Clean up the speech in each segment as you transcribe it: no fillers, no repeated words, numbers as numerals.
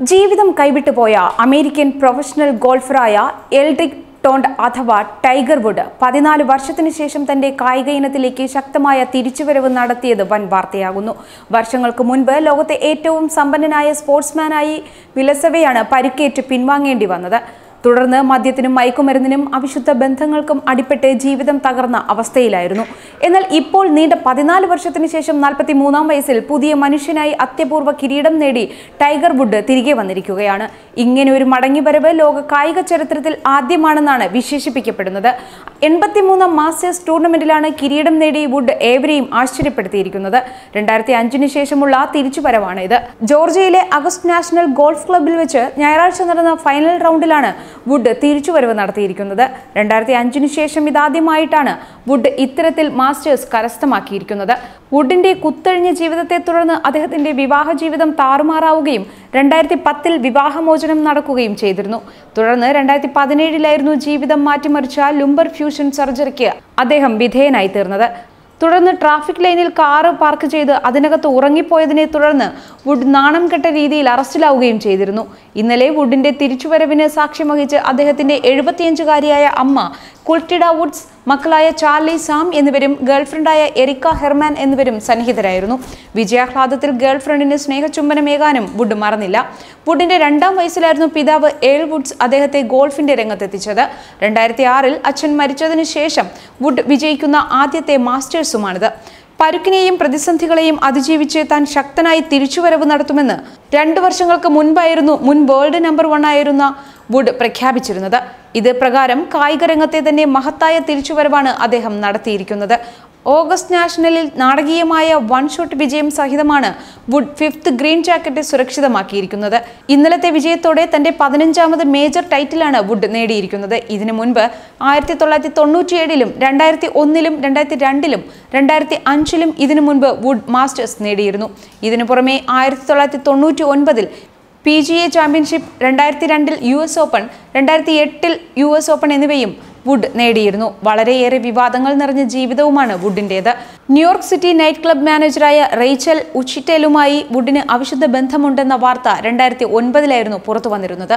ജീവിതം കൈവിട്ടുപോയ American professional ഗോൾഫറായ എൽറിക് toned അഥവാ tiger would 14 വർഷത്തിന് ശേഷം തന്റെ കായിക ഇനത്തിലേക്ക് ശക്തമായ തിരിച്ചുവരവ് നടത്തിയത് വൻ വാർത്തയാകുന്നു. വർഷങ്ങൾക്ക് മുൻപ് ലോകത്തെ ഏറ്റവും സമ്പന്നനായ സ്പോർട്സ്മാനായി വിലസവെയാണ് പരിക്കേറ്റ് പിൻവാങ്ങേണ്ടി വന്നത്. തുടർന്ന് മദ്യത്തിനും മയക്കുമരുന്നിനും അവിശുദ്ധ ബന്ധങ്ങൾക്കും അടിപ്പെട്ട് ജീവിതം തകർന്ന അവസ്ഥയിലായിരുന്നു. എന്നാൽ ഇപ്പോൾ നീണ്ട 14 വർഷത്തിന് ശേഷം 43-ാം വയസ്സിൽ പുതിയ മനുഷ്യനായി അത്യപൂർവ കിരീടം നേടി ടൈഗർ വുഡ് തിരികെ വന്നിരിക്കുകയാണ്. ഇങ്ങനെ ഒരു മടങ്ങിവരവ് ലോക കായിക ചരിത്രത്തിൽ ആദ്യമാണെന്നാണ് വിശേഷിപ്പിക്കപ്പെടുന്നത്. 83-ാം മാസ്റ്റേഴ്സ് ടൂർണമെന്റിലാണ് കിരീടം നേടി വുഡ് ഏവരെയും ആശ്ചര്യപ്പെടുത്തിയിരിക്കുന്നത്. 2005-ന് ശേഷമുള്ള തിരിച്ചുവരവാണ് ഇത്. ജോർജിയയിലെ അഗസ്റ്റ് നാഷണൽ ഗോൾഫ് ക്ലബ്ബിൽ വെച്ച് ഞായറാഴ്ച നടന്ന ഫൈനൽ റൗണ്ടിലാണ് വുഡ് തിരിച്ചുവരവ് നടത്തിയിരിക്കുന്നത്. 2005-ന് ശേഷം ഇതാദ്യമായിട്ടാണ് വുഡ് ഇത്തരത്തിൽ മാസ്റ്റേഴ്സ് കരസ്ഥമാക്കിയിരിക്കുന്നത്. വുഡിന്റെ കുത്തഴിഞ്ഞ ജീവിതത്തെ തുടർന്ന് അദ്ദേഹത്തിന്റെ വിവാഹ ജീവിതം താറുമാറാവുകയും 2010-ൽ വിവാഹമോചനം നടക്കുകയും ചെയ്തിരുന്നു. തുടർന്ന് 2017-ലായിരുന്നു ജീവിതം മാറ്റിമറിച്ച ലുംബർ ഫ്യൂഷൻ സർജറിക്ക് അദ്ദേഹം വിധേയനായി തീർന്നത്. തുടർന്ന് ട്രാഫിക് ലൈനിൽ കാറ് പാർക്ക് ചെയ്ത് അതിനകത്ത് ഉറങ്ങിപ്പോയതിനെ തുടർന്ന് വുഡ് നാണം കെട്ട രീതിയിൽ അറസ്റ്റിലാവുകയും ചെയ്തിരുന്നു. ഇന്നലെ വുഡിന്റെ തിരിച്ചുവരവിന് സാക്ഷ്യം വഹിച്ച് അദ്ദേഹത്തിന്റെ 75-കാരിയായ അമ്മ കുൾട്ടിഡ വുഡ്സ്, മക്കളായ ചാർലി, സാം എന്നിവരും ഗേൾഫ്രണ്ടായ എറിക്ക ഹെർമാൻ എന്നിവരും സന്നിഹിതരായിരുന്നു. വിജയാഹ്ലാദത്തിൽ ഗേൾഫ്രണ്ടിന് സ്നേഹചുംബനമേകാനും വുഡ് മറന്നില്ല. വുഡിന്റെ 2-ാം വയസ്സിലായിരുന്നു പിതാവ് ഏൾ വുഡ്സ് അദ്ദേഹത്തെ ഗോൾഫിന്റെ രംഗത്തെത്തിച്ചത്. 2006-ൽ അച്ഛൻ മരിച്ചതിനു ശേഷം വുഡ് വിജയിക്കുന്ന ആദ്യത്തെ മാസ്റ്റേഴ്സുമാണിത്. പരുക്കിനെയും പ്രതിസന്ധികളെയും അതിജീവിച്ച് താൻ ശക്തനായി തിരിച്ചുവരവ് നടത്തുമെന്ന് 2 വർഷങ്ങൾക്ക് മുൻപായിരുന്നു മുൻ വേൾഡ് നമ്പർ 1 ആയിരുന്ന വുഡ് പ്രഖ്യാപിച്ചിരുന്നത്. ഇത് പ്രകാരം കായിക രംഗത്തെ തന്നെ മഹത്തായ തിരിച്ചുവരവാണ് അദ്ദേഹം നടത്തിയിരിക്കുന്നത്. ഓഗസ്റ്റ് നാഷണലിൽ നാടകീയമായ 1 ഷോട്ട് വിജയം സഹിതമാണ് വുഡ് 5th ഗ്രീൻ ജാക്കറ്റ് സുരക്ഷിതമാക്കിയിരിക്കുന്നത്. ഇന്നലത്തെ വിജയത്തോടെ തന്റെ 15-ാമത് മേജർ ടൈറ്റിലാണ് വുഡ് നേടിയിരിക്കുന്നത്. ഇതിനു മുൻപ് 1997-ലും 2001-ലും 2002-ലും 2005-ലും ഇതിനു മുൻപ് വുഡ് മാസ്റ്റേഴ്സ് നേടിയിരുന്നു. ഇതിനു പുറമെ 1999-ൽ PGA ചാമ്പ്യൻഷിപ്പ്, 2002-ൽ US ഓപ്പൺ, 2008-ൽ US ഓപ്പൺ എന്നിവയും വുഡ് നേടിയിരുന്നു. വളരെയേറെ വിവാദങ്ങൾ നിറഞ്ഞ ജീവിതവുമാണ് വുഡിൻ്റേത്. ന്യൂയോർക്ക് സിറ്റി നൈറ്റ് ക്ലബ് മാനേജറായ റേച്ചൽ ഉച്ചിറ്റേലുമായി വുഡിന് അവിശുദ്ധ ബന്ധമുണ്ടെന്ന വാർത്ത 2009-ലായിരുന്നു പുറത്തു വന്നിരുന്നത്.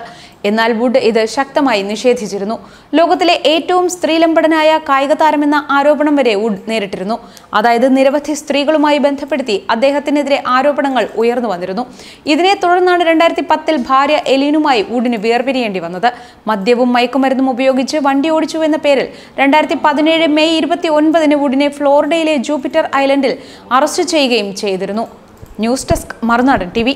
എന്നാൽ വുഡ് ഇത് ശക്തമായി നിഷേധിച്ചിരുന്നു. ലോകത്തിലെ ഏറ്റവും സ്ത്രീലമ്പടനായ കായിക താരമെന്ന ആരോപണം വരെ വുഡ് നേരിട്ടിരുന്നു. അതായത് നിരവധി സ്ത്രീകളുമായി ബന്ധപ്പെടുത്തി അദ്ദേഹത്തിനെതിരെ ആരോപണങ്ങൾ ഉയർന്നു വന്നിരുന്നു. ഇതിനെ തുടർന്നാണ് 2010-ൽ ഭാര്യ എലീനുമായി വുഡിന് വേർപിരിയേണ്ടി വന്നത്. മദ്യവും മയക്കുമരുന്നും ഉപയോഗിച്ച് വണ്ടി ഓടിച്ചു എന്ന പേരിൽ 2017 മെയ് 29-ന് വുഡിനെ ഫ്ലോറിഡയിലെ ജൂപ്പിറ്റർ ഐലൻഡിൽ അറസ്റ്റ് ചെയ്യുകയും ചെയ്തിരുന്നു. ന്യൂസ് ഡെസ്ക്, മറുനാടൻ TV.